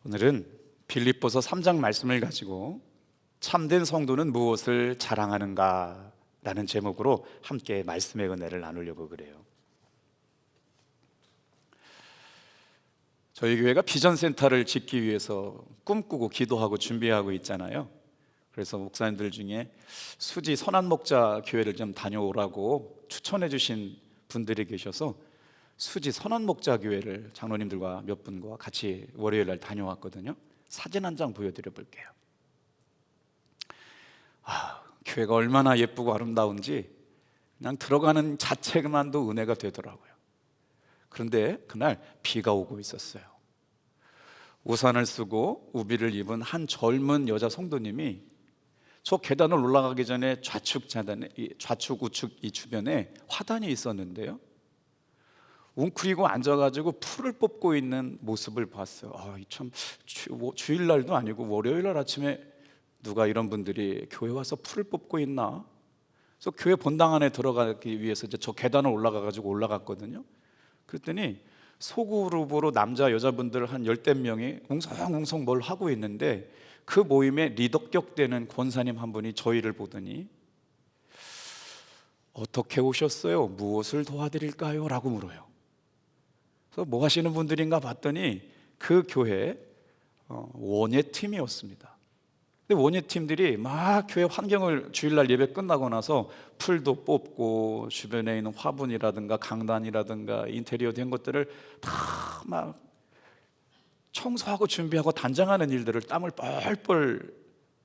오늘은 빌립보서 3장 말씀을 가지고 참된 성도는 무엇을 자랑하는가 라는 제목으로 함께 말씀의 은혜를 나누려고 그래요. 저희 교회가 비전센터를 짓기 위해서 꿈꾸고 기도하고 준비하고 있잖아요. 그래서 목사님들 중에 수지 선한목자 교회를 좀 다녀오라고 추천해 주신 분들이 계셔서 수지 선한목자 교회를 장로님들과 몇 분과 같이 월요일 날 다녀왔거든요. 사진 한 장 보여드려 볼게요. 교회가 얼마나 예쁘고 아름다운지 그냥 들어가는 자체만도 은혜가 되더라고요. 그런데 그날 비가 오고 있었어요. 우산을 쓰고 우비를 입은 한 젊은 여자 성도님이 저 계단을 올라가기 전에 좌측 우측 이 주변에 화단이 있었는데요, 웅크리고 앉아가지고 풀을 뽑고 있는 모습을 봤어요. 참 주일날도 아니고 월요일날 아침에 누가 이런 분들이 교회 와서 풀을 뽑고 있나? 그래서 교회 본당 안에 들어가기 위해서 이제 저 계단을 올라가가지고 올라갔거든요. 그랬더니 소그룹으로 남자 여자분들 한 10대 명이 웅성웅성 뭘 하고 있는데, 그 모임에 리더격 되는 권사님 한 분이 저희를 보더니 어떻게 오셨어요? 무엇을 도와드릴까요? 라고 물어요. 그래서 뭐 하시는 분들인가 봤더니 그 교회 원예팀이었습니다. 근데 원예팀들이 막 교회 환경을 주일날 예배 끝나고 나서 풀도 뽑고 주변에 있는 화분이라든가 강단이라든가 인테리어 된 것들을 다 막 청소하고 준비하고 단장하는 일들을 땀을 뻘뻘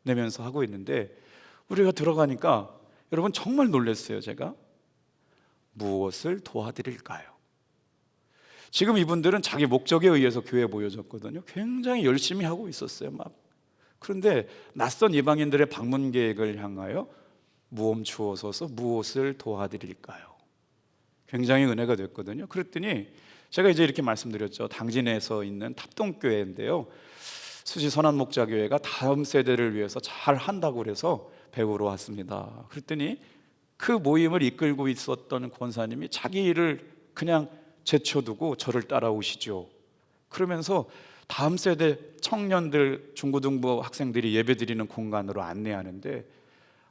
내면서 하고 있는데, 우리가 들어가니까 여러분 정말 놀랐어요. 제가 무엇을 도와드릴까요? 지금 이분들은 자기 목적에 의해서 교회에 모여졌거든요. 굉장히 열심히 하고 있었어요. 그런데 낯선 이방인들의 방문 계획을 향하여 무엄 주어서서 무엇을 도와드릴까요? 굉장히 은혜가 됐거든요. 그랬더니 제가 이제 이렇게 말씀드렸죠. 당진에서 있는 탑동교회인데요, 수지 선한목자교회가 다음 세대를 위해서 잘 한다고 그래서 배우러 왔습니다. 그랬더니 그 모임을 이끌고 있었던 권사님이 자기 일을 그냥 제쳐두고 저를 따라오시죠. 그러면서 다음 세대 청년들, 중고등부 학생들이 예배드리는 공간으로 안내하는데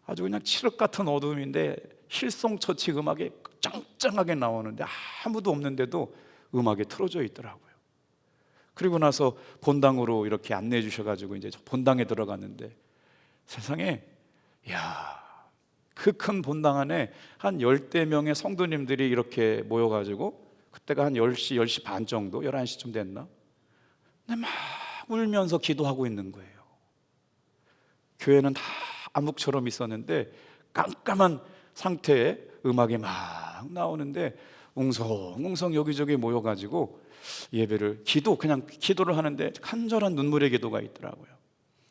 아주 그냥 칠흑 같은 어둠인데 힐송처치 음악이 짱짱하게 나오는데 아무도 없는데도 음악이 틀어져 있더라고요. 그리고 나서 본당으로 이렇게 안내해 주셔가지고 이제 본당에 들어갔는데, 세상에, 그 큰 본당 안에 한 10대 명의 성도님들이 이렇게 모여가지고, 그때가 한 10시, 10시 반 정도, 11시쯤 됐나? 근데 막 울면서 기도하고 있는 거예요. 교회는 다 암묵처럼 있었는데 깜깜한 상태에 음악이 막 나오는데 웅성웅성 여기저기 모여가지고 예배를 그냥 기도를 하는데 간절한 눈물의 기도가 있더라고요.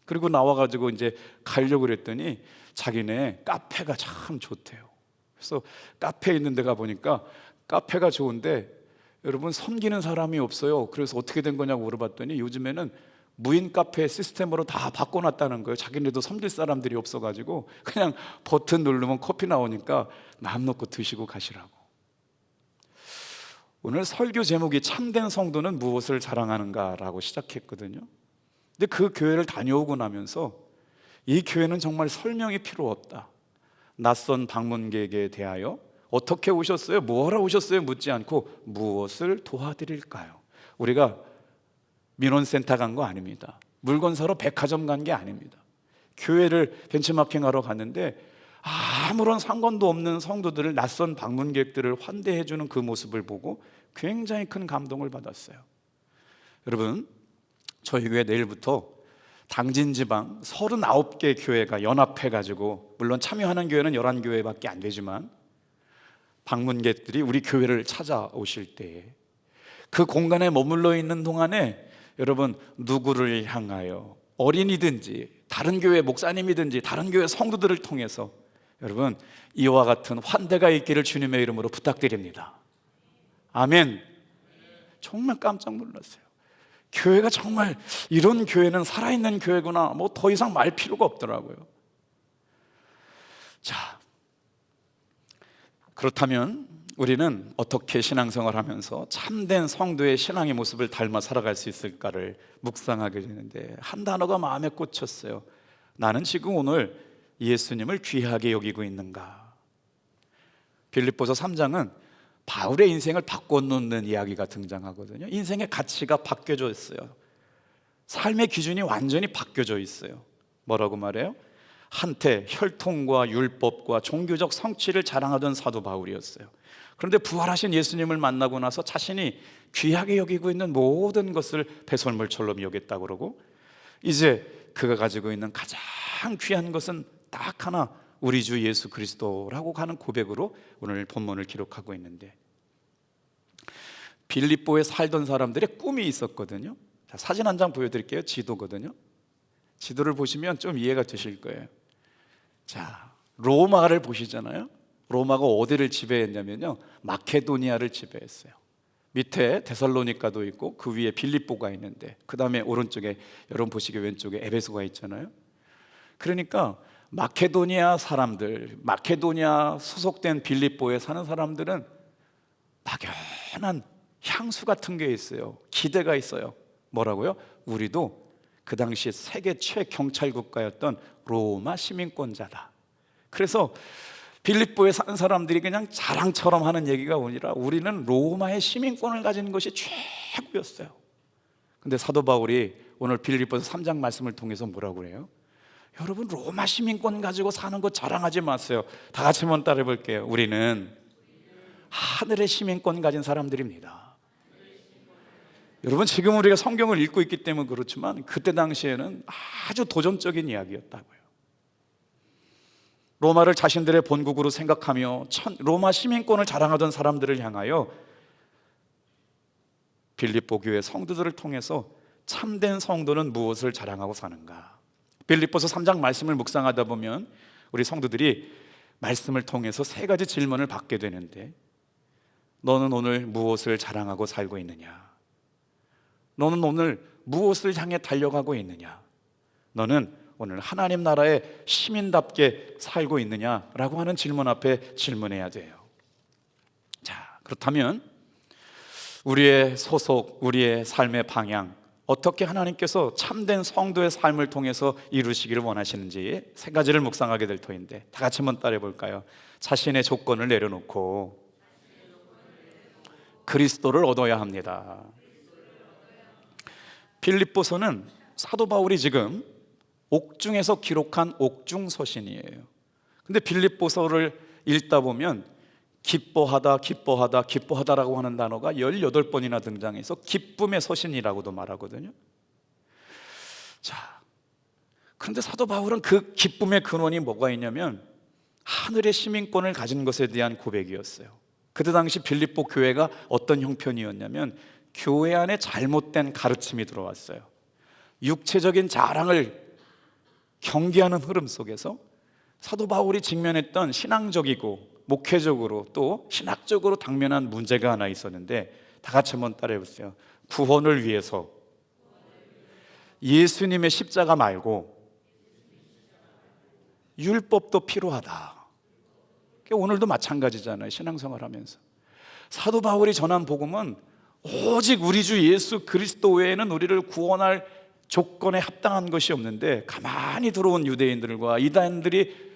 그리고 나와가지고 이제 가려고 그랬더니 자기네 카페가 참 좋대요. 그래서 카페에 있는 데가 보니까 카페가 좋은데 여러분 섬기는 사람이 없어요. 그래서 어떻게 된 거냐고 물어봤더니 요즘에는 무인 카페 시스템으로 다 바꿔놨다는 거예요. 자기네도 섬길 사람들이 없어가지고 그냥 버튼 누르면 커피 나오니까 마음 놓고 드시고 가시라고. 오늘 설교 제목이 참된 성도는 무엇을 자랑하는가라고 시작했거든요. 근데 그 교회를 다녀오고 나면서 이 교회는 정말 설명이 필요 없다. 낯선 방문객에 대하여 어떻게 오셨어요? 뭐하러 오셨어요? 묻지 않고 무엇을 도와드릴까요? 우리가 민원센터 간 거 아닙니다. 물건 사러 백화점 간 게 아닙니다. 교회를 벤치마킹하러 갔는데 아무런 상관도 없는 성도들을, 낯선 방문객들을 환대해주는 그 모습을 보고 굉장히 큰 감동을 받았어요. 여러분, 저희 교회 내일부터 당진 지방 39개 교회가 연합해가지고, 물론 참여하는 교회는 11교회밖에 안 되지만 방문객들이 우리 교회를 찾아오실 때에 그 공간에 머물러 있는 동안에 여러분 누구를 향하여, 어린이든지 다른 교회 목사님이든지 다른 교회 성도들을 통해서 여러분 이와 같은 환대가 있기를 주님의 이름으로 부탁드립니다. 아멘. 정말 깜짝 놀랐어요. 교회가 정말 이런 교회는 살아있는 교회구나, 뭐 더 이상 말 필요가 없더라고요. 자, 그렇다면 우리는 어떻게 신앙생활을 하면서 참된 성도의 신앙의 모습을 닮아 살아갈 수 있을까를 묵상하게 되는데, 한 단어가 마음에 꽂혔어요. 나는 지금 오늘 예수님을 귀하게 여기고 있는가. 빌립보서 3장은 바울의 인생을 바꿔놓는 이야기가 등장하거든요. 인생의 가치가 바뀌어져 있어요. 삶의 기준이 완전히 바뀌어져 있어요. 뭐라고 말해요? 한때 혈통과 율법과 종교적 성취를 자랑하던 사도 바울이었어요. 그런데 부활하신 예수님을 만나고 나서 자신이 귀하게 여기고 있는 모든 것을 배설물처럼 여겼다고 그러고, 이제 그가 가지고 있는 가장 귀한 것은 딱 하나, 우리 주 예수 그리스도라고 하는 고백으로 오늘 본문을 기록하고 있는데, 빌립보에 살던 사람들의 꿈이 있었거든요. 자, 사진 한 장 보여드릴게요. 지도거든요. 지도를 보시면 좀 이해가 되실 거예요. 자, 로마를 보시잖아요. 로마가 어디를 지배했냐면요, 마케도니아를 지배했어요. 밑에 데살로니가도 있고 그 위에 빌립보가 있는데, 그 다음에 오른쪽에, 여러분 보시기에 왼쪽에 에베소가 있잖아요. 그러니까 마케도니아 사람들, 마케도니아 소속된 빌립보에 사는 사람들은 막연한 향수 같은 게 있어요. 기대가 있어요. 뭐라고요? 우리도 그 당시 세계 최경찰 국가였던 로마 시민권자다. 그래서 빌립보에 사는 사람들이 그냥 자랑처럼 하는 얘기가 아니라 우리는 로마의 시민권을 가진 것이 최고였어요. 근데 사도 바울이 오늘 빌립보서 3장 말씀을 통해서 뭐라고 해요? 여러분, 로마 시민권 가지고 사는 거 자랑하지 마세요. 다 같이 한번 따라해 볼게요. 우리는 하늘의 시민권 가진 사람들입니다. 여러분, 지금 우리가 성경을 읽고 있기 때문에 그렇지만 그때 당시에는 아주 도전적인 이야기였다고요. 로마를 자신들의 본국으로 생각하며 로마 시민권을 자랑하던 사람들을 향하여 빌립보 교회 성도들을 통해서 참된 성도는 무엇을 자랑하고 사는가. 빌립보서 3장 말씀을 묵상하다 보면 우리 성도들이 말씀을 통해서 세 가지 질문을 받게 되는데, 너는 오늘 무엇을 자랑하고 살고 있느냐? 너는 오늘 무엇을 향해 달려가고 있느냐? 너는 오늘 하나님 나라의 시민답게 살고 있느냐라고 하는 질문 앞에 질문해야 돼요. 자, 그렇다면 우리의 소속, 우리의 삶의 방향, 어떻게 하나님께서 참된 성도의 삶을 통해서 이루시기를 원하시는지 세 가지를 묵상하게 될 터인데, 다 같이 한번 따라해 볼까요? 자신의 조건을 내려놓고 그리스도를 얻어야 합니다. 빌립보서는 사도 바울이 지금 옥중에서 기록한 옥중서신이에요. 근데 빌립보서를 읽다 보면 기뻐하다, 기뻐하다, 기뻐하다라고 하는 단어가 18번이나 등장해서 기쁨의 서신이라고도 말하거든요. 자, 그런데 사도 바울은 그 기쁨의 근원이 뭐가 있냐면 하늘의 시민권을 가진 것에 대한 고백이었어요. 그때 당시 빌립보 교회가 어떤 형편이었냐면 교회 안에 잘못된 가르침이 들어왔어요. 육체적인 자랑을 경계하는 흐름 속에서 사도 바울이 직면했던 신앙적이고 목회적으로 또 신학적으로 당면한 문제가 하나 있었는데, 다 같이 한번 따라해 보세요. 구원을 위해서 예수님의 십자가 말고 율법도 필요하다. 오늘도 마찬가지잖아요. 신앙생활 하면서 사도 바울이 전한 복음은 오직 우리 주 예수 그리스도 외에는 우리를 구원할 조건에 합당한 것이 없는데, 가만히 들어온 유대인들과 이단들이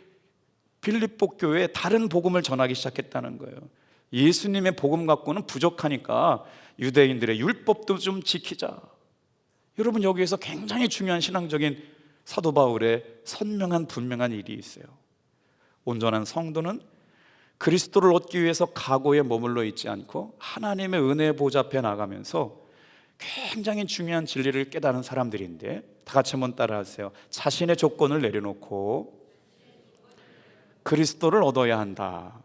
빌립보 교회에 다른 복음을 전하기 시작했다는 거예요. 예수님의 복음 갖고는 부족하니까 유대인들의 율법도 좀 지키자. 여러분, 여기에서 굉장히 중요한 신앙적인 사도 바울의 선명한 분명한 일이 있어요. 온전한 성도는 그리스도를 얻기 위해서 가고에 머물러 있지 않고 하나님의 은혜 보좌 앞에 나가면서 굉장히 중요한 진리를 깨달은 사람들인데, 다 같이 한번 따라하세요. 자신의 조건을 내려놓고 그리스도를 얻어야 한다.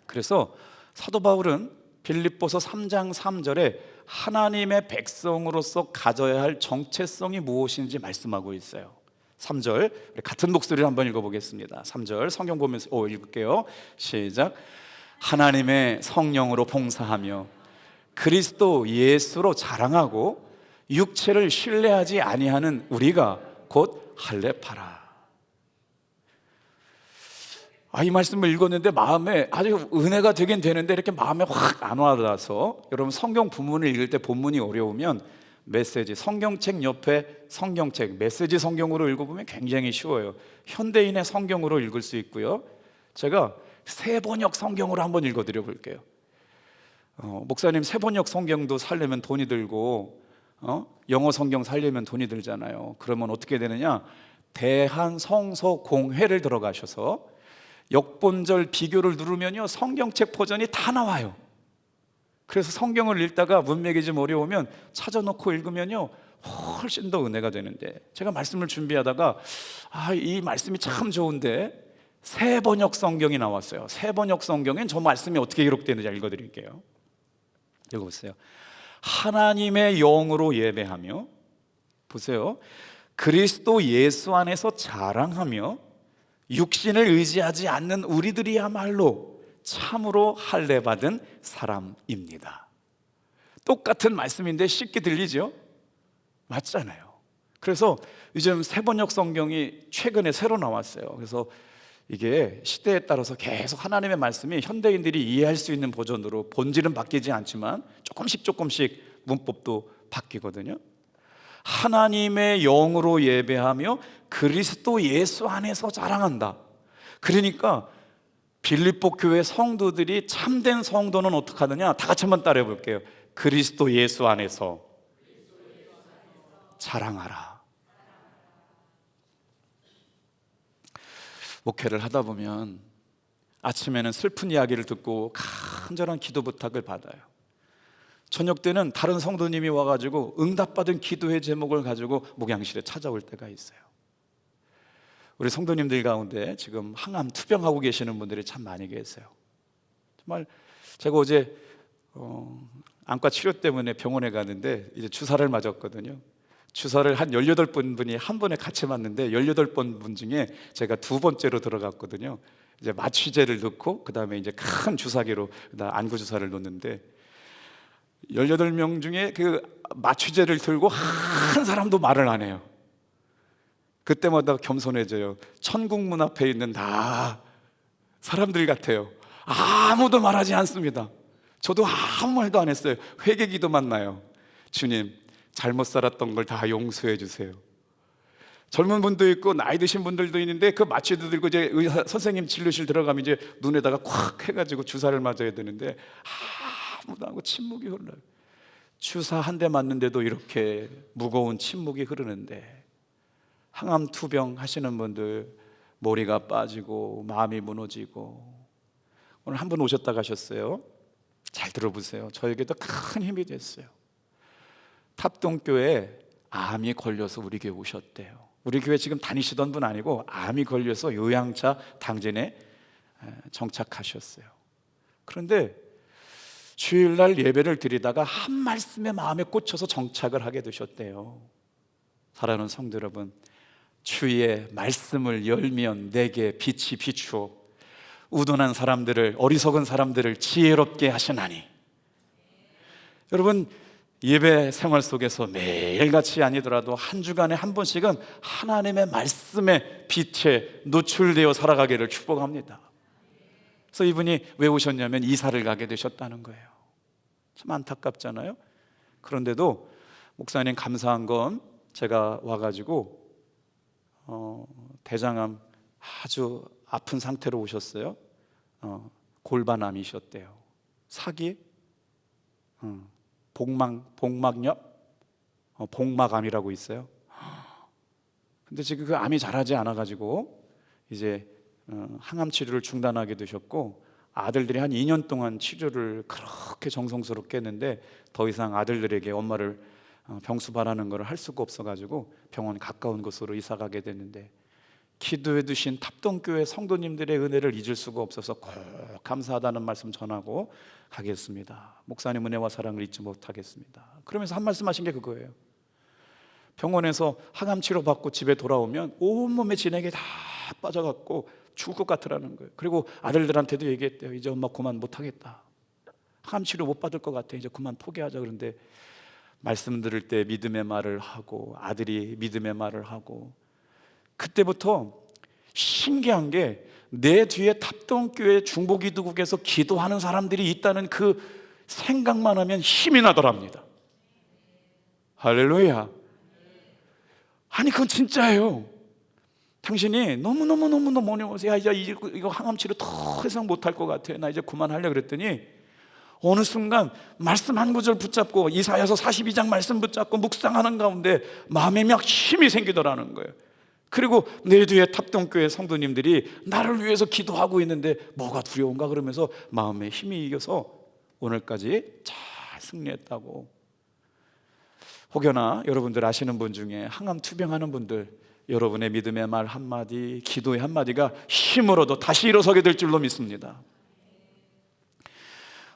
그래서 사도 바울은 빌립보서 3장 3절에 하나님의 백성으로서 가져야 할 정체성이 무엇인지 말씀하고 있어요. 3절, 우리 같은 목소리를 한번 읽어보겠습니다. 3절 성경 보면서 읽을게요. 시작. 하나님의 성령으로 봉사하며 그리스도 예수로 자랑하고 육체를 신뢰하지 아니하는 우리가 곧 할례파라. 이 말씀을 읽었는데 마음에 아주 은혜가 되긴 되는데 이렇게 마음에 확 안 와닿아서, 여러분 성경 본문을 읽을 때 본문이 어려우면 메시지 성경책 옆에 성경책 메시지 성경으로 읽어보면 굉장히 쉬워요. 현대인의 성경으로 읽을 수 있고요. 제가 새번역 성경으로 한번 읽어드려 볼게요. 목사님, 새번역 성경도 살려면 돈이 들고 영어 성경 살려면 돈이 들잖아요. 그러면 어떻게 되느냐, 대한성서공회를 들어가셔서 역본절 비교를 누르면요 성경책 버전이 다 나와요. 그래서 성경을 읽다가 문맥이 좀 어려우면 찾아놓고 읽으면요 훨씬 더 은혜가 되는데, 제가 말씀을 준비하다가 이 말씀이 참 좋은데 새번역 성경이 나왔어요. 새번역 성경엔 저 말씀이 어떻게 기록되는지 읽어드릴게요. 읽어보세요. 하나님의 영으로 예배하며, 보세요, 그리스도 예수 안에서 자랑하며 육신을 의지하지 않는 우리들이야말로 참으로 할례받은 사람입니다. 똑같은 말씀인데 쉽게 들리죠? 맞잖아요. 그래서 요즘 새번역 성경이 최근에 새로 나왔어요. 그래서 이게 시대에 따라서 계속 하나님의 말씀이 현대인들이 이해할 수 있는 버전으로, 본질은 바뀌지 않지만 조금씩 문법도 바뀌거든요. 하나님의 영으로 예배하며 그리스도 예수 안에서 자랑한다. 그러니까 빌립보 교회 성도들이, 참된 성도는 어떻게 하느냐, 다 같이 한번 따라해 볼게요. 그리스도 예수 안에서 자랑하라. 목회를 하다 보면 아침에는 슬픈 이야기를 듣고 간절한 기도 부탁을 받아요. 저녁 때는 다른 성도님이 와가지고 응답받은 기도의 제목을 가지고 목양실에 찾아올 때가 있어요. 우리 성도님들 가운데 지금 항암 투병하고 계시는 분들이 참 많이 계세요. 정말 제가 어제 안과 치료 때문에 병원에 가는데 이제 주사를 맞았거든요. 주사를 한 18분이 한 번에 같이 맞는데 18분 중에 제가 두 번째로 들어갔거든요. 이제 마취제를 넣고 그다음에 이제 큰 주사기로 안구 주사를 놓는데, 18명 중에 그 마취제를 들고 한 사람도 말을 안 해요. 그때마다 겸손해져요. 천국 문 앞에 있는 다 사람들 같아요. 아무도 말하지 않습니다. 저도 아무 말도 안 했어요. 회개 기도만 나요. 주님, 잘못 살았던 걸 다 용서해 주세요. 젊은 분도 있고 나이 드신 분들도 있는데 그 마취도 들고 이제 의사 선생님 진료실 들어가면 이제 눈에다가 콱 해가지고 주사를 맞아야 되는데 아무도 안 하고 침묵이 흘러요. 주사 한 대 맞는데도 이렇게 무거운 침묵이 흐르는데, 항암 투병 하시는 분들 머리가 빠지고 마음이 무너지고, 오늘 한 분 오셨다 가셨어요. 잘 들어보세요. 저에게도 큰 힘이 됐어요. 탑동교에 암이 걸려서 우리 교회 오셨대요. 우리 교회 지금 다니시던 분 아니고 암이 걸려서 요양차 당진에 정착하셨어요. 그런데 주일날 예배를 드리다가 한 말씀에 마음에 꽂혀서 정착을 하게 되셨대요. 사랑하는 성도 여러분, 주의 말씀을 열면 내게 빛이 비추어 우둔한 사람들을, 어리석은 사람들을 지혜롭게 하시나니. 여러분, 예배 생활 속에서 매일같이 아니더라도 한 주간에 한 번씩은 하나님의 말씀의 빛에 노출되어 살아가기를 축복합니다. 그래서 이분이 왜 오셨냐면 이사를 가게 되셨다는 거예요. 참 안타깝잖아요. 그런데도 목사님 감사한 건, 제가 와가지고 대장암 아주 아픈 상태로 오셨어요. 골반암이셨대요. 사기, 복막염, 복막암이라고 있어요. 근데 지금 그 암이 자라지 않아가지고 이제 항암 치료를 중단하게 되셨고, 아들들이 한 2년 동안 치료를 그렇게 정성스럽게 했는데 더 이상 아들들에게 엄마를 병수 바라는 걸 할 수가 없어가지고 병원 가까운 곳으로 이사 가게 됐는데, 기도해 두신 탑동교회 성도님들의 은혜를 잊을 수가 없어서 꼭 감사하다는 말씀 전하고 가겠습니다. 목사님 은혜와 사랑을 잊지 못하겠습니다. 그러면서 한 말씀 하신 게 그거예요. 병원에서 항암 치료 받고 집에 돌아오면 온몸에 진액이 다 빠져갖고 죽을 것 같으라는 거예요. 그리고 아들들한테도 얘기했대요. 이제 엄마 그만 못하겠다. 항암 치료 못 받을 것 같아. 이제 그만 포기하자. 그런데 말씀 들을 때 믿음의 말을 하고, 아들이 믿음의 말을 하고, 그때부터 신기한 게 내 뒤에 탑동교회 중보기도국에서 기도하는 사람들이 있다는 그 생각만 하면 힘이 나더랍니다. 할렐루야. 아니 그건 진짜예요. 당신이 너무너무너무너무 어려워서 야 이제 이거 항암치료 더 이상 못할 것 같아, 나 이제 그만하려고 그랬더니 어느 순간 말씀 한 구절 붙잡고 이사야서 42장 말씀 붙잡고 묵상하는 가운데 마음에 막 힘이 생기더라는 거예요. 그리고 내 뒤에 탑동교회 성도님들이 나를 위해서 기도하고 있는데 뭐가 두려운가 그러면서 마음에 힘이 이겨서 오늘까지 잘 승리했다고. 혹여나 여러분들 아시는 분 중에 항암 투병하는 분들, 여러분의 믿음의 말 한마디, 기도의 한마디가 힘으로도 다시 일어서게 될 줄로 믿습니다.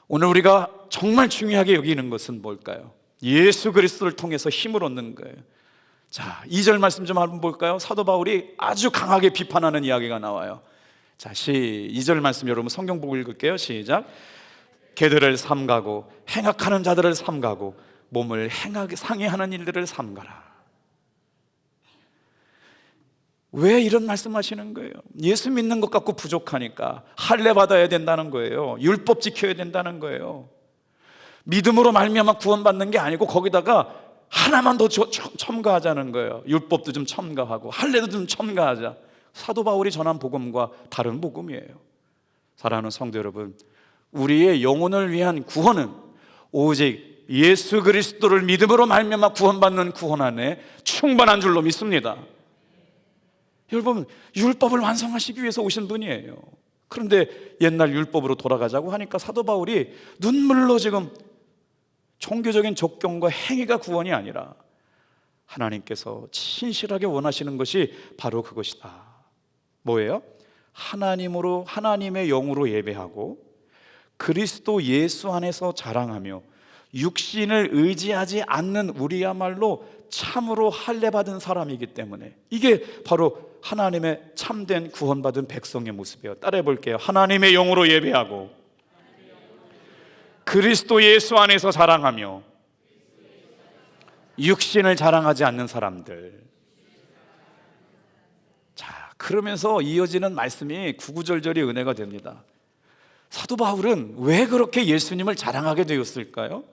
오늘 우리가 정말 중요하게 여기는 것은 뭘까요? 예수 그리스도를 통해서 힘을 얻는 거예요. 자, 2절 말씀 좀 한번 볼까요? 사도 바울이 아주 강하게 비판하는 이야기가 나와요. 자, 2절 말씀 여러분 성경 보고 읽을게요. 시작. 개들을 삼가고 행악하는 자들을 삼가고 몸을 상해하는 일들을 삼가라. 왜 이런 말씀하시는 거예요? 예수 믿는 것 갖고 부족하니까 할례 받아야 된다는 거예요. 율법 지켜야 된다는 거예요. 믿음으로 말미암아 구원받는 게 아니고 거기다가 하나만 더 첨가하자는 거예요. 율법도 좀 첨가하고 할례도 좀 첨가하자. 사도 바울이 전한 복음과 다른 복음이에요. 사랑하는 성도 여러분, 우리의 영혼을 위한 구원은 오직 예수 그리스도를 믿음으로 말미암아 구원받는 구원 안에 충분한 줄로 믿습니다. 여러분, 율법을 완성하시기 위해서 오신 분이에요. 그런데 옛날 율법으로 돌아가자고 하니까 사도 바울이 눈물로 지금 종교적인 족경과 행위가 구원이 아니라 하나님께서 진실하게 원하시는 것이 바로 그것이다. 뭐예요? 하나님으로, 하나님의 영으로 예배하고 그리스도 예수 안에서 자랑하며 육신을 의지하지 않는 우리야말로 참으로 할례받은 사람이기 때문에 이게 바로 하나님의 참된 구원받은 백성의 모습이에요. 따라해 볼게요. 하나님의 영으로 예배하고 그리스도 예수 안에서 자랑하며 육신을 자랑하지 않는 사람들. 자, 그러면서 이어지는 말씀이 구구절절이 은혜가 됩니다. 사도 바울은 왜 그렇게 예수님을 자랑하게 되었을까요?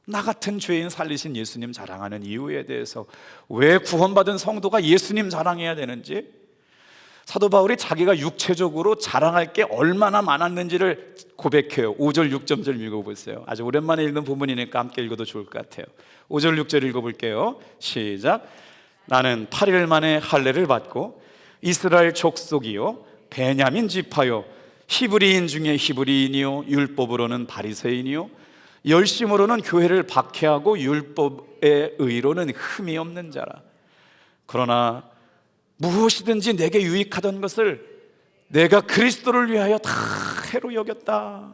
나 같은 죄인 살리신 예수님 자랑하는 이유에 대해서, 왜 구원받은 성도가 예수님 자랑해야 되는지, 사도 바울이 자기가 육체적으로 자랑할 게 얼마나 많았는지를 고백해요. 5절 6절 읽어보세요. 아주 오랜만에 읽는 부분이니까 함께 읽어도 좋을 것 같아요. 5절 6절 읽어볼게요. 시작. 나는 8일 만에 할례를 받고 이스라엘 족속이요 베냐민 지파요 히브리인 중에 히브리인이요 율법으로는 바리새인이요 열심으로는 교회를 박해하고 율법의 의로는 흠이 없는 자라. 그러나 무엇이든지 내게 유익하던 것을 내가 그리스도를 위하여 다 해로 여겼다.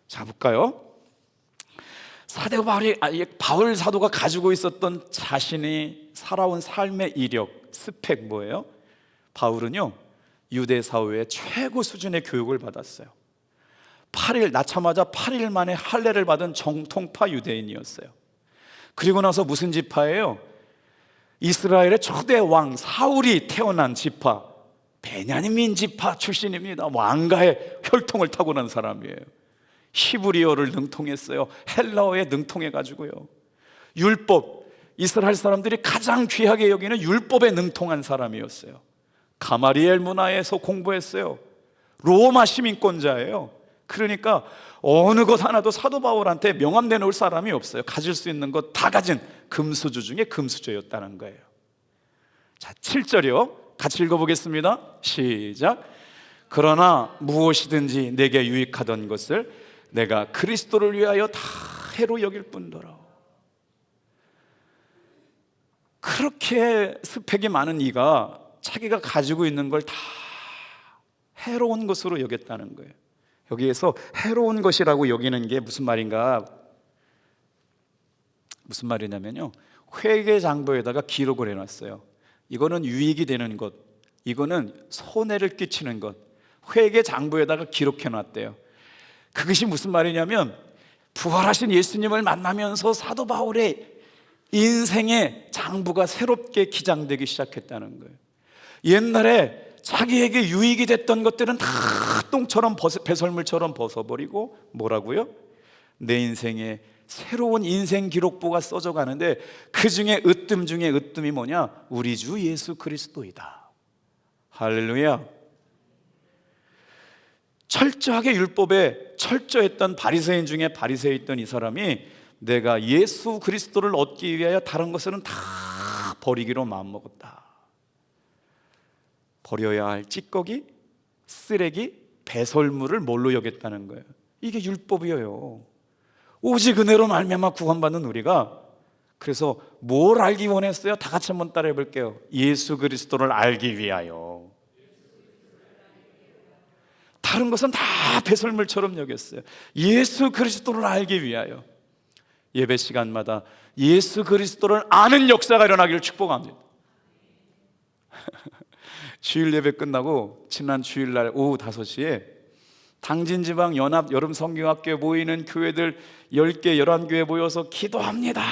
자, 볼까요? 바울 사도가 가지고 있었던 자신이 살아온 삶의 이력, 스펙 뭐예요? 바울은요 유대 사회의 최고 수준의 교육을 받았어요. 낳자마자 8일 만에 할례를 받은 정통파 유대인이었어요. 그리고 나서 무슨 지파예요? 이스라엘의 초대 왕 사울이 태어난 지파, 베냐민 지파 출신입니다. 왕가의 혈통을 타고난 사람이에요. 히브리어를 능통했어요. 헬라어에 능통해가지고요. 율법, 이스라엘 사람들이 가장 귀하게 여기는 율법에 능통한 사람이었어요. 가마리엘 문화에서 공부했어요. 로마 시민권자예요. 그러니까 어느 것 하나도 사도 바울한테 명함 내놓을 사람이 없어요. 가질 수 있는 것 다 가진 금수저 중에 금수저였다는 거예요. 자, 7절이요. 같이 읽어보겠습니다. 시작. 그러나 무엇이든지 내게 유익하던 것을 내가 그리스도를 위하여 다 해로 여길 뿐더러. 그렇게 스펙이 많은 이가 자기가 가지고 있는 걸 다 해로운 것으로 여겼다는 거예요. 여기에서 해로운 것이라고 여기는 게 무슨 말인가? 무슨 말이냐면요, 회계장부에다가 기록을 해놨어요. 이거는 유익이 되는 것, 이거는 손해를 끼치는 것, 회계장부에다가 기록해놨대요. 그것이 무슨 말이냐면 부활하신 예수님을 만나면서 사도 바울의 인생의 장부가 새롭게 기장되기 시작했다는 거예요. 옛날에 자기에게 유익이 됐던 것들은 다 똥처럼 배설물처럼 벗어버리고 뭐라고요? 내 인생에 새로운 인생 기록부가 써져 가는데 그 중에 으뜸 중에 으뜸이 뭐냐? 우리 주 예수 그리스도이다. 할렐루야. 철저하게 율법에 철저했던 바리새인 중에 바리새였던 이 사람이 내가 예수 그리스도를 얻기 위하여 다른 것들은 다 버리기로 마음먹었다. 버려야 할 찌꺼기, 쓰레기, 배설물을 뭘로 여겼다는 거예요. 이게 율법이에요. 오직 은혜로 말미암아 구원받는 우리가 그래서 뭘 알기 원했어요? 다 같이 한번 따라해 볼게요. 예수 그리스도를 알기 위하여. 다른 것은 다 배설물처럼 여겼어요. 예수 그리스도를 알기 위하여. 예배 시간마다 예수 그리스도를 아는 역사가 일어나기를 축복합니다. 주일 예배 끝나고 지난 주일날 오후 5시에 당진지방 연합 여름 성경학교에 모이는 교회들 10개, 11교회 모여서 기도합니다.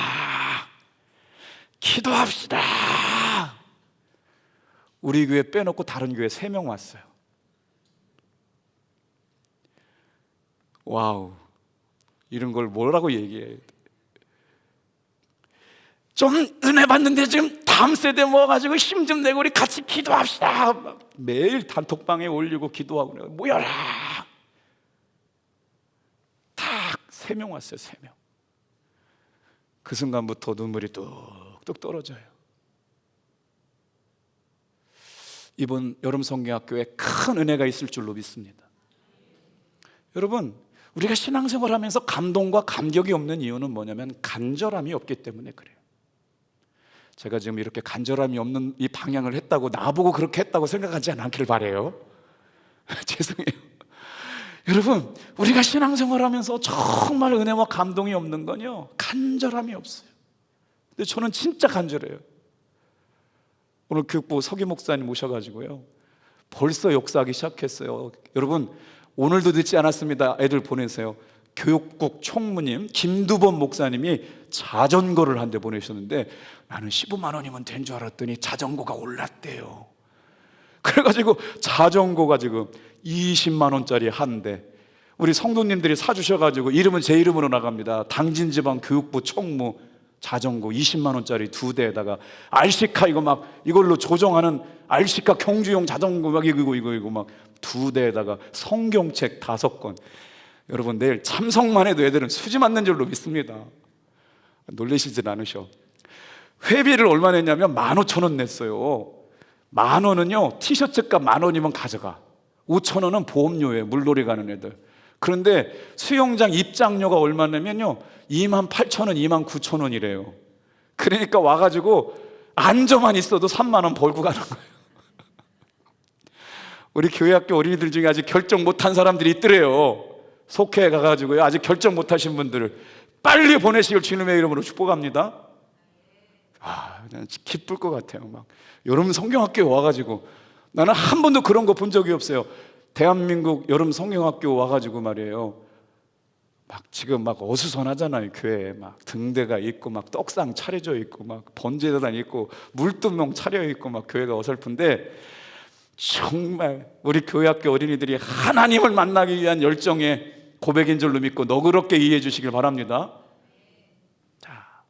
기도합시다. 우리 교회 빼놓고 다른 교회 3명 왔어요. 와우, 이런 걸 뭐라고 얘기해? 좀 은혜 받는데 지금 다음 세대 모아가지고 힘 좀 내고 우리 같이 기도합시다. 매일 단톡방에 올리고 기도하고 모여라. 딱 3명 왔어요. 3명. 그 순간부터 눈물이 뚝뚝 떨어져요. 이번 여름 성경학교에 큰 은혜가 있을 줄로 믿습니다. 여러분, 우리가 신앙생활하면서 감동과 감격이 없는 이유는 뭐냐면 간절함이 없기 때문에 그래요. 제가 지금 이렇게 간절함이 없는 이 방향을 했다고 나보고 그렇게 했다고 생각하지 않기를 바라요. 죄송해요. 여러분, 우리가 신앙생활하면서 정말 은혜와 감동이 없는 건요, 간절함이 없어요. 근데 저는 진짜 간절해요. 오늘 교육부 서기 목사님 오셔가지고요, 벌써 역사하기 시작했어요. 여러분, 오늘도 늦지 않았습니다. 애들 보내세요. 교육국 총무님 김두범 목사님이 자전거를 한 대 보내셨는데 나는 15만 원이면 된 줄 알았더니 자전거가 올랐대요. 그래가지고 자전거가 지금 20만 원짜리 한 대, 우리 성도님들이 사주셔가지고 이름은 제 이름으로 나갑니다. 당진지방 교육부 총무 자전거 20만 원짜리 2대에다가 RC카 이거 막 이걸로 조정하는 RC카 경주용 자전거 막 이거 막 2대에다가 성경책 5권. 여러분, 내일 참석만 해도 애들은 수지 맞는 줄로 믿습니다. 놀라시진 않으셔. 회비를 얼마 냈냐면 15,000원 냈어요. 10,000원은요 티셔츠값 10,000원이면 가져가. 5,000원은 보험료예요, 물놀이 가는 애들. 그런데 수영장 입장료가 얼마 내면요 28,000원, 29,000원이래요. 그러니까 와가지고 앉아만 있어도 3만 원 벌고 가는 거예요. 우리 교회학교 어린이들 중에 아직 결정 못한 사람들이 있더래요. 속해 가가지고요, 아직 결정 못하신 분들을 빨리 보내시길 주님의 이름으로 축복합니다. 기쁠 것 같아요. 막 여름 성경학교에 와가지고, 나는 한 번도 그런 거 본 적이 없어요. 대한민국 여름 성경학교 와가지고 말이에요, 막 지금 막 어수선하잖아요. 교회에 막 등대가 있고 막 떡상 차려져 있고 막 번제단 있고 물두멍 차려 있고 막 교회가 어설픈데, 정말 우리 교회학교 어린이들이 하나님을 만나기 위한 열정의 고백인 줄로 믿고 너그럽게 이해해 주시길 바랍니다. 자,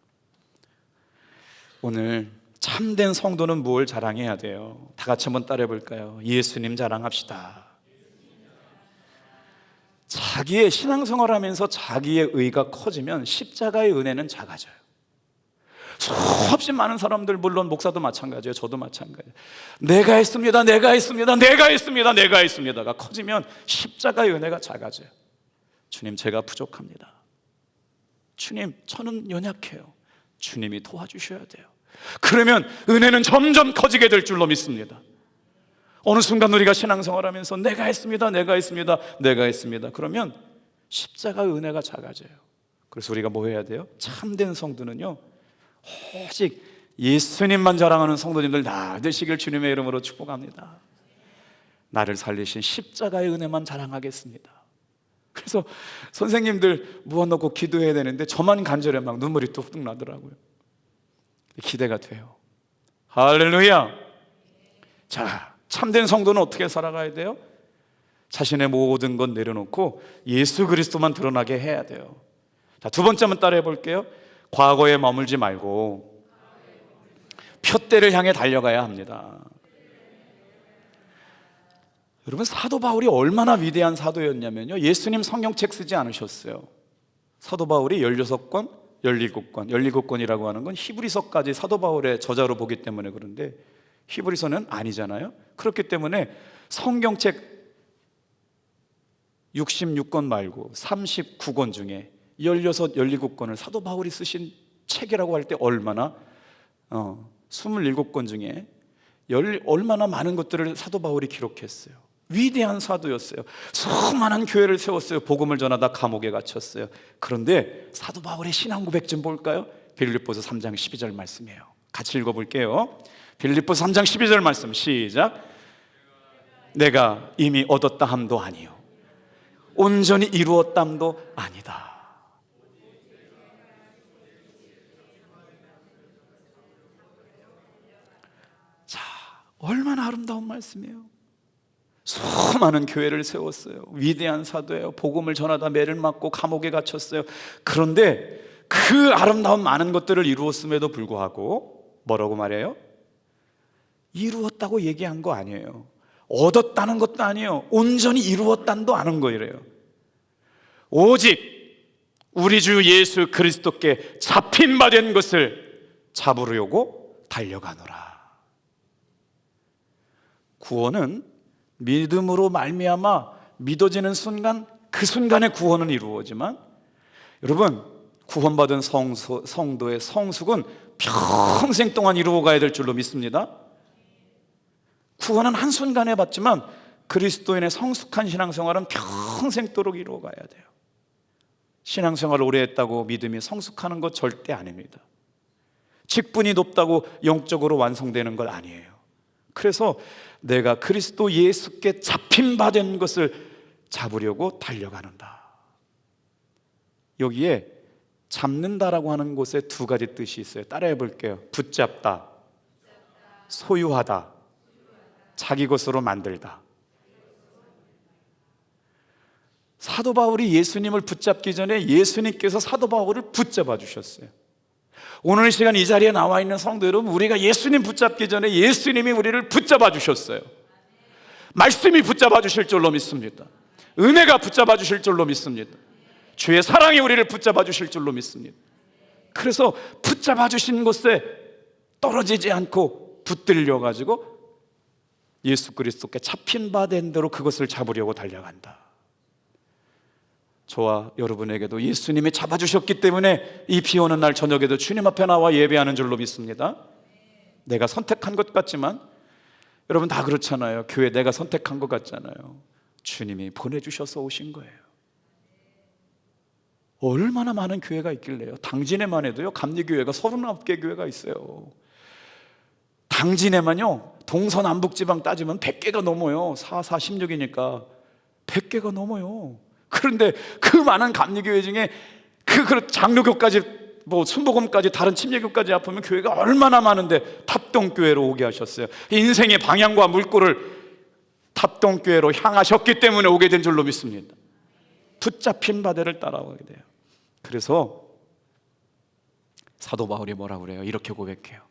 오늘 참된 성도는 무엇을 자랑해야 돼요? 다 같이 한번 따라해 볼까요? 예수님 자랑합시다. 자기의 신앙생활을 하면서 자기의 의가 커지면 십자가의 은혜는 작아져요. 수없이 많은 사람들, 물론 목사도 마찬가지예요. 저도 마찬가지예요. 내가 했습니다가 커지면 십자가의 은혜가 작아져요. 주님, 제가 부족합니다. 주님, 저는 연약해요. 주님이 도와주셔야 돼요. 그러면 은혜는 점점 커지게 될 줄로 믿습니다. 어느 순간 우리가 신앙생활하면서 내가 했습니다. 그러면 십자가의 은혜가 작아져요. 그래서 우리가 뭐 해야 돼요? 참된 성도는요, 오직 예수님만 자랑하는 성도님들 다 되시길 주님의 이름으로 축복합니다. 나를 살리신 십자가의 은혜만 자랑하겠습니다. 그래서 선생님들 모아놓고 기도해야 되는데 저만 간절해 막 눈물이 뚝뚝 나더라고요. 기대가 돼요. 할렐루야. 자, 참된 성도는 어떻게 살아가야 돼요? 자신의 모든 것 내려놓고 예수 그리스도만 드러나게 해야 돼요. 자, 두 번째 한번 따라해 볼게요. 과거에 머물지 말고 표대를 향해 달려가야 합니다. 여러분, 사도 바울이 얼마나 위대한 사도였냐면요, 예수님 성경책 쓰지 않으셨어요. 사도 바울이 16권, 17권, 17권이라고 하는 건 히브리서까지 사도 바울의 저자로 보기 때문에 그런데 히브리서는 아니잖아요. 그렇기 때문에 성경책 66권 말고 39권 중에 16, 17권을 사도 바울이 쓰신 책이라고 할 때 얼마나 27권 중에 얼마나 많은 것들을 사도 바울이 기록했어요. 위대한 사도였어요. 수많은 교회를 세웠어요. 복음을 전하다 감옥에 갇혔어요. 그런데 사도 바울의 신앙 고백 좀 볼까요? 빌립보서 3장 12절 말씀이에요. 같이 읽어볼게요. 빌립보서 3장 12절 말씀 시작. 내가 이미 얻었다 함도 아니요 온전히 이루었담도 아니다. 자, 얼마나 아름다운 말씀이에요. 수많은 교회를 세웠어요. 위대한 사도예요. 복음을 전하다 매를 맞고 감옥에 갇혔어요. 그런데 그 아름다운 많은 것들을 이루었음에도 불구하고 뭐라고 말해요? 이루었다고 얘기한 거 아니에요. 얻었다는 것도 아니에요. 온전히 이루었다도 아는 거예요. 오직 우리 주 예수 그리스도께 잡힌 바 된 것을 잡으려고 달려가노라. 구원은 믿음으로 말미암아 믿어지는 순간, 그 순간에 구원은 이루어지만, 여러분, 구원받은 성도의 성숙은 평생 동안 이루어가야 될 줄로 믿습니다. 구원은 한순간에 받지만 그리스도인의 성숙한 신앙생활은 평생도록 이루어가야 돼요. 신앙생활을 오래 했다고 믿음이 성숙하는 것 절대 아닙니다. 직분이 높다고 영적으로 완성되는 것 아니에요. 그래서 내가 그리스도 예수께 잡힌 바 된 것을 잡으려고 달려가는다. 여기에 잡는다라고 하는 곳에 두 가지 뜻이 있어요. 따라해 볼게요. 붙잡다, 소유하다, 자기 것으로 만들다. 사도 바울이 예수님을 붙잡기 전에 예수님께서 사도 바울을 붙잡아 주셨어요. 오늘 시간 이 자리에 나와 있는 성도 여러분, 우리가 예수님 붙잡기 전에 예수님이 우리를 붙잡아 주셨어요. 말씀이 붙잡아 주실 줄로 믿습니다. 은혜가 붙잡아 주실 줄로 믿습니다. 주의 사랑이 우리를 붙잡아 주실 줄로 믿습니다. 그래서 붙잡아 주신 곳에 떨어지지 않고 붙들려 가지고 예수 그리스도께 잡힌 바 된 대로 그것을 잡으려고 달려간다. 저와 여러분에게도 예수님이 잡아주셨기 때문에 이 비 오는 날 저녁에도 주님 앞에 나와 예배하는 줄로 믿습니다. 내가 선택한 것 같지만, 여러분 다 그렇잖아요. 교회 내가 선택한 것 같잖아요. 주님이 보내주셔서 오신 거예요. 얼마나 많은 교회가 있길래요. 당진에만 해도요, 감리교회가 39개 교회가 있어요. 당진에만요, 동서남북지방 따지면 100개가 넘어요. 4, 4, 16이니까 100개가 넘어요. 그런데 그 많은 감리교회 중에 그 장로교까지 순복음까지 다른 침례교까지 합하면 교회가 얼마나 많은데 탑동교회로 오게 하셨어요. 인생의 방향과 물꼬를 탑동교회로 향하셨기 때문에 오게 된 줄로 믿습니다. 붙잡힌 바대를 따라오게 돼요. 그래서 사도 바울이 뭐라고 그래요? 이렇게 고백해요.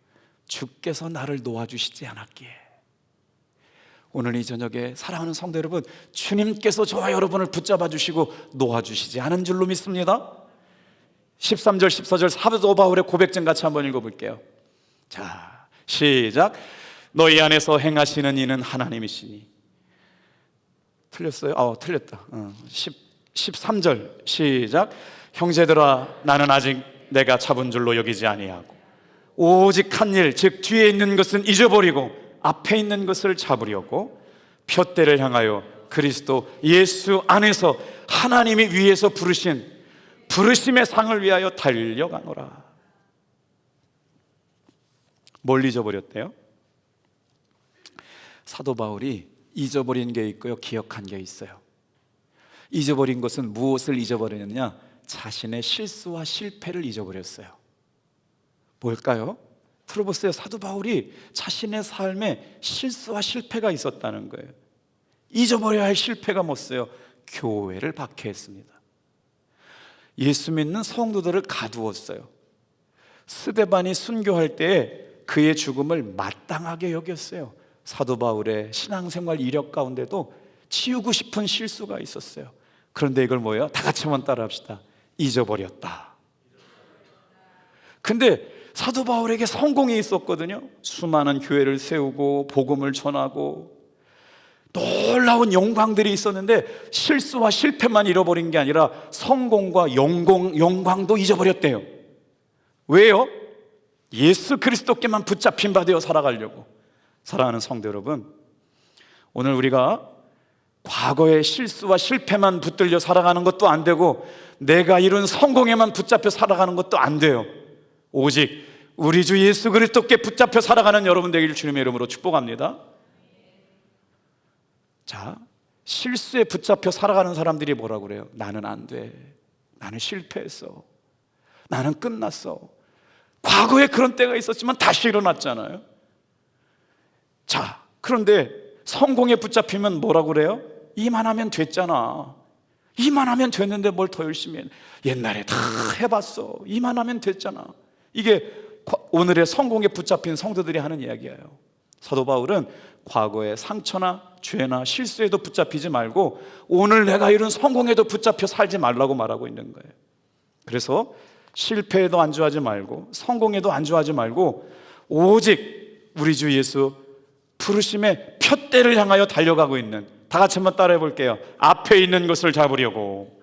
주께서 나를 놓아주시지 않았기에. 오늘 이 저녁에 사랑하는 성도 여러분, 주님께서 저와 여러분을 붙잡아 주시고 놓아주시지 않은 줄로 믿습니다. 13절 14절 사도 바울의 고백 좀 같이 한번 읽어볼게요. 자, 시작. 너희 안에서 행하시는 이는 하나님이시니. 틀렸어요? 틀렸다. 13절 시작. 형제들아, 나는 아직 내가 잡은 줄로 여기지 아니하고 오직 한 일, 즉 뒤에 있는 것은 잊어버리고 앞에 있는 것을 잡으려고 푯대를 향하여 그리스도 예수 안에서 하나님이 위에서 부르신 부르심의 상을 위하여 달려가노라. 뭘 잊어버렸대요? 사도 바울이 잊어버린 게 있고요, 기억한 게 있어요. 잊어버린 것은 무엇을 잊어버렸느냐? 자신의 실수와 실패를 잊어버렸어요. 뭘까요? 들어보세요. 사도 바울이 자신의 삶에 실수와 실패가 있었다는 거예요. 잊어버려야 할 실패가 뭐였어요? 교회를 박해했습니다. 예수 믿는 성도들을 가두었어요. 스데반이 순교할 때에 그의 죽음을 마땅하게 여겼어요. 사도 바울의 신앙생활 이력 가운데도 지우고 싶은 실수가 있었어요. 그런데 이걸 뭐예요? 다 같이 한번 따라합시다. 잊어버렸다. 근데 사도 바울에게 성공이 있었거든요. 수많은 교회를 세우고 복음을 전하고 놀라운 영광들이 있었는데 실수와 실패만 잃어버린 게 아니라 성공과 영광도 잊어버렸대요. 왜요? 예수 그리스도께만 붙잡힌 바 되어 살아가려고. 사랑하는 성도 여러분, 오늘 우리가 과거의 실수와 실패만 붙들려 살아가는 것도 안 되고 내가 이룬 성공에만 붙잡혀 살아가는 것도 안 돼요. 오직 우리 주 예수 그리스도께 붙잡혀 살아가는 여러분 되기를 주님의 이름으로 축복합니다. 자, 실수에 붙잡혀 살아가는 사람들이 뭐라고 그래요? 나는 안 돼. 나는 실패했어. 나는 끝났어. 과거에 그런 때가 있었지만 다시 일어났잖아요. 자, 그런데 성공에 붙잡히면 뭐라고 그래요? 이만하면 됐잖아. 이만하면 됐는데 뭘 더 열심히 해. 옛날에 다 해봤어. 이만하면 됐잖아. 이게 오늘의 성공에 붙잡힌 성도들이 하는 이야기예요. 사도 바울은 과거의 상처나 죄나 실수에도 붙잡히지 말고 오늘 내가 이룬 성공에도 붙잡혀 살지 말라고 말하고 있는 거예요. 그래서 실패에도 안주하지 말고 성공에도 안주하지 말고 오직 우리 주 예수 부르심의 푯대를 향하여 달려가고 있는, 다 같이 한번 따라해 볼게요. 앞에 있는 것을 잡으려고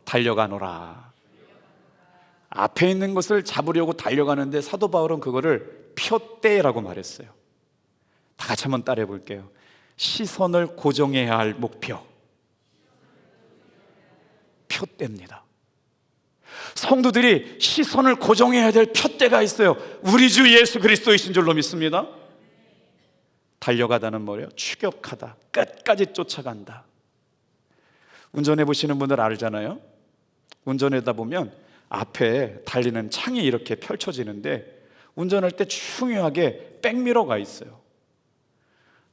달려가노라. 앞에 있는 것을 잡으려고 달려가는데 사도 바울은 그거를 푯대라고 말했어요. 다 같이 한번 따라해 볼게요. 시선을 고정해야 할 목표, 푯대입니다. 성도들이 시선을 고정해야 될 푯대가 있어요. 우리 주 예수 그리스도이신 줄로 믿습니다. 달려가다는 뭐예요? 추격하다, 끝까지 쫓아간다. 운전해 보시는 분들 알잖아요. 운전하다 보면 앞에 달리는 창이 이렇게 펼쳐지는데 운전할 때 중요하게 백미러가 있어요.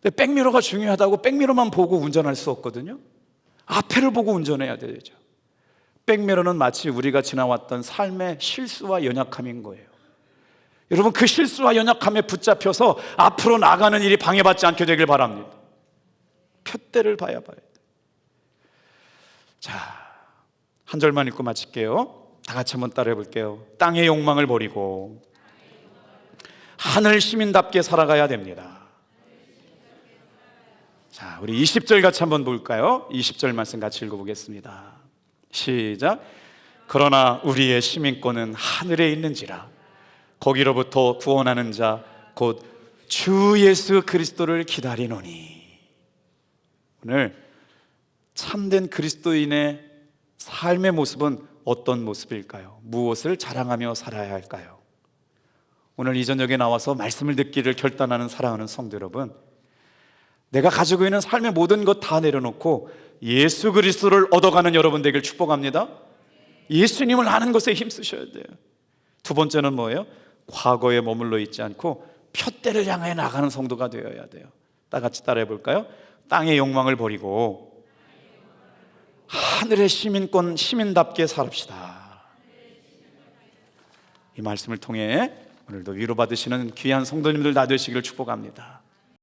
근데 백미러가 중요하다고 백미러만 보고 운전할 수 없거든요. 앞에를 보고 운전해야 되죠. 백미러는 마치 우리가 지나왔던 삶의 실수와 연약함인 거예요. 여러분, 그 실수와 연약함에 붙잡혀서 앞으로 나가는 일이 방해받지 않게 되길 바랍니다. 푯대를 봐야 돼요. 자, 한 절만 읽고 마칠게요. 다 같이 한번 따라해 볼게요. 땅의 욕망을 버리고 하늘 시민답게 살아가야 됩니다. 자, 우리 20절 같이 한번 볼까요? 20절 말씀 같이 읽어보겠습니다. 시작. 그러나 우리의 시민권은 하늘에 있는지라 거기로부터 구원하는 자 곧 주 예수 그리스도를 기다리노니. 오늘 참된 그리스도인의 삶의 모습은 어떤 모습일까요? 무엇을 자랑하며 살아야 할까요? 오늘 이 저녁에 나와서 말씀을 듣기를 결단하는 사랑하는 성도 여러분, 내가 가지고 있는 삶의 모든 것 다 내려놓고 예수 그리스도를 얻어가는 여러분 되길 축복합니다. 예수님을 아는 것에 힘쓰셔야 돼요. 두 번째는 뭐예요? 과거에 머물러 있지 않고 푯대를 향해 나가는 성도가 되어야 돼요. 다 같이 따라해 볼까요? 땅의 욕망을 버리고 하늘의 시민답게 살읍시다. 이 말씀을 통해 오늘도 위로받으시는 귀한 성도님들 다 되시기를 축복합니다.